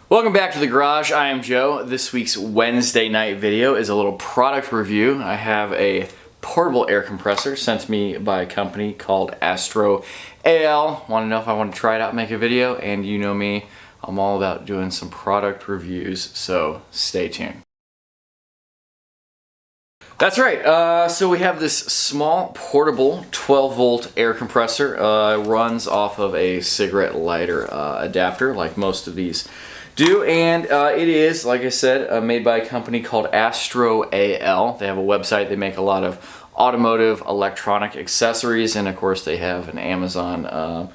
Welcome back to the garage. I am Joe. This week's Wednesday night video is a little product review. I have a portable air compressor sent to me by a company called AstroAl. Want to know if I want to try it out and make a video? And you know me, I'm all about doing some product reviews, so stay tuned. That's right, so we have this small portable 12 volt air compressor. Runs off of a cigarette lighter adapter like most of these do, and it is, like I said, made by a company called AstroAl. They have a website. They make a lot of automotive electronic accessories, and of course they have an Amazon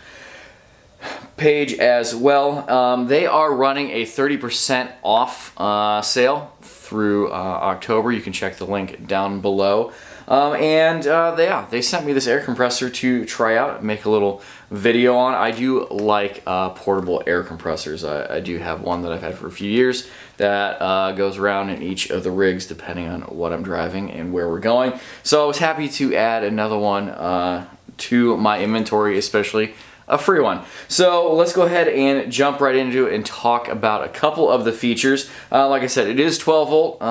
page as well. They are running a 30% off sale through October. You can check the link down below. They sent me this air compressor to try out, make a little video on. I do like portable air compressors. I do have one that I've had for a few years that goes around in each of the rigs depending on what I'm driving and where we're going. So I was happy to add another one to my inventory, especially a free one. So let's go ahead and jump right into it and talk about a couple of the features. Like I said, it is 12 volt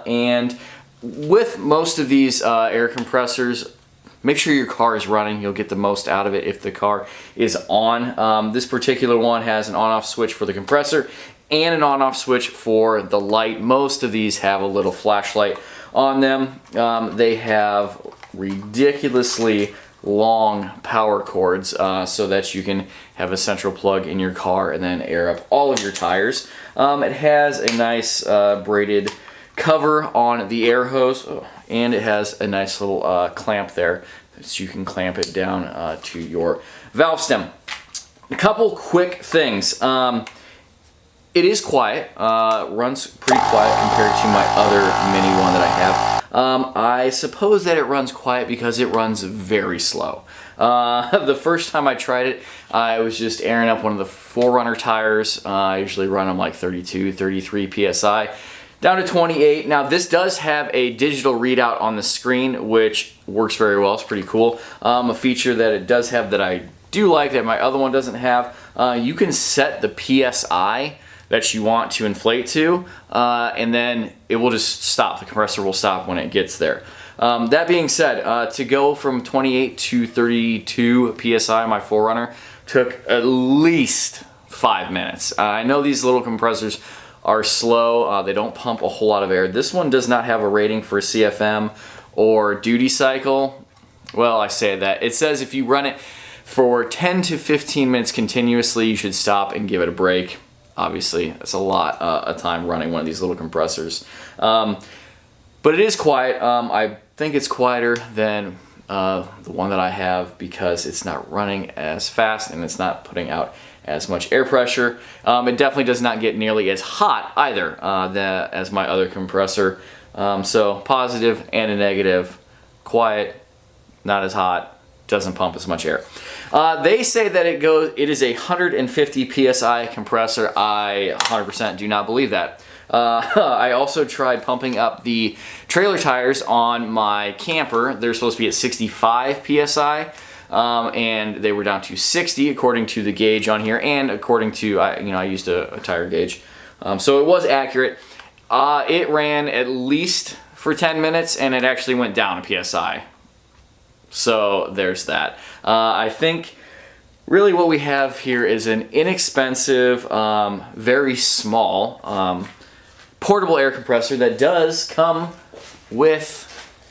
and with most of these air compressors, make sure your car is running. You'll get the most out of it if the car is on. This particular one has an on-off switch for the compressor and an on-off switch for the light. Most of these have a little flashlight on them. They have ridiculously long power cords so that you can have a central plug in your car and then air up all of your tires. It has a nice braided cover on the air hose, and it has a nice little clamp there so you can clamp it down to your valve stem. A couple quick things. It is quiet, runs pretty quiet compared to my other mini one that I have. I suppose that it runs quiet because it runs very slow. The first time I tried it, I was just airing up one of the 4Runner tires. I usually run them like 32, 33 PSI. Down to 28. Now this does have a digital readout on the screen, which works very well. It's pretty cool. A feature that it does have that I do like that my other one doesn't have. You can set the PSI that you want to inflate to, and then it will just stop. The compressor will stop when it gets there. That being said, to go from 28 to 32 PSI, my 4Runner took at least 5 minutes. I know these little compressors are slow. They don't pump a whole lot of air. This one does not have a rating for CFM or duty cycle. Well, I say that. It says if you run it for 10 to 15 minutes continuously, you should stop and give it a break. Obviously, it's a lot of time running one of these little compressors. But it is quiet. I think it's quieter than the one that I have because it's not running as fast and it's not putting out as much air pressure. It definitely does not get nearly as hot either as my other compressor. So positive and a negative. Quiet, not as hot, doesn't pump as much air. They say that it is a 150 PSI compressor. I 100% do not believe that. I also tried pumping up the trailer tires on my camper. They're supposed to be at 65 PSI. And they were down to 60 according to the gauge on here, and according to I used a tire gauge, so it was accurate. It ran at least for 10 minutes, and it actually went down a PSI. So there's that. I think really what we have here is an inexpensive, very small portable air compressor that does come with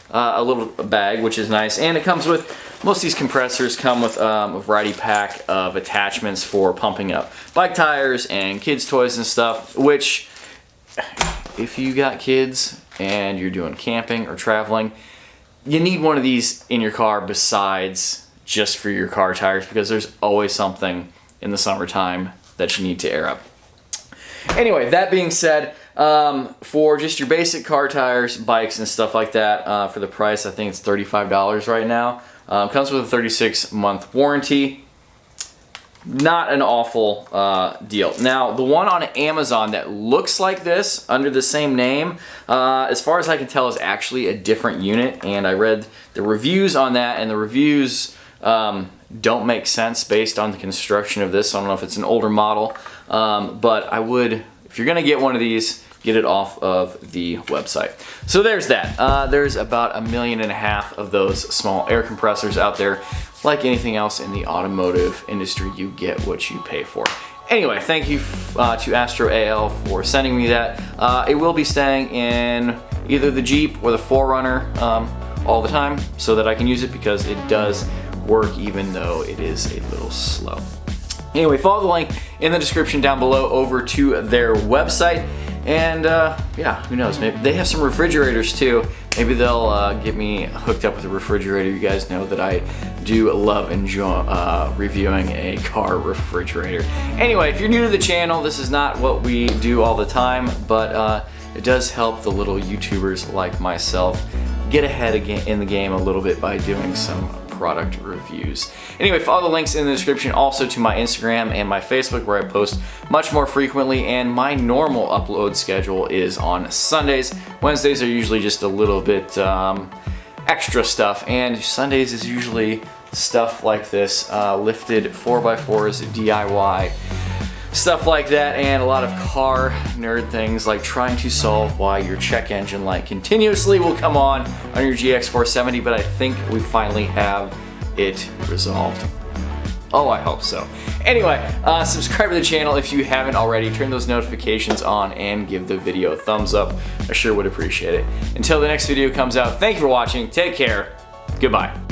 a little bag, which is nice, and it comes with. Most of these compressors come with a variety pack of attachments for pumping up bike tires and kids' toys and stuff, which if you got kids and you're doing camping or traveling, you need one of these in your car besides just for your car tires, because there's always something in the summertime that you need to air up. Anyway, that being said, for just your basic car tires, bikes and stuff like that, for the price, I think it's $35 right now. Comes with a 36-month warranty. Not an awful deal. Now, the one on Amazon that looks like this under the same name, as far as I can tell, is actually a different unit. And I read the reviews on that, and the reviews don't make sense based on the construction of this. I don't know if it's an older model, but I would, if you're gonna get one of these, get it off of the website. So there's that. There's about 1.5 million of those small air compressors out there. Like anything else in the automotive industry, you get what you pay for. Anyway, thank you to AstroAl for sending me that. It will be staying in either the Jeep or the 4Runner all the time so that I can use it, because it does work even though it is a little slow. Anyway, follow the link in the description down below over to their website. And yeah, who knows, maybe they have some refrigerators too. Maybe they'll get me hooked up with a refrigerator. You guys know that I do love reviewing a car refrigerator. Anyway, if you're new to the channel, this is not what we do all the time, but it does help the little YouTubers like myself get ahead in the game a little bit by doing some product reviews. Anyway, follow the links in the description also to my Instagram and my Facebook, where I post much more frequently, and my normal upload schedule is on Sundays. Wednesdays are usually just a little bit extra stuff, and Sundays is usually stuff like this, lifted 4x4s, DIY, stuff like that, and a lot of car nerd things like trying to solve why your check engine light continuously will come on your GX470, but I think we finally have it resolved. Oh, I hope so. Anyway, subscribe to the channel if you haven't already, turn those notifications on, and give the video a thumbs up. I sure would appreciate it. Until the next video comes out, thank you for watching, take care, goodbye.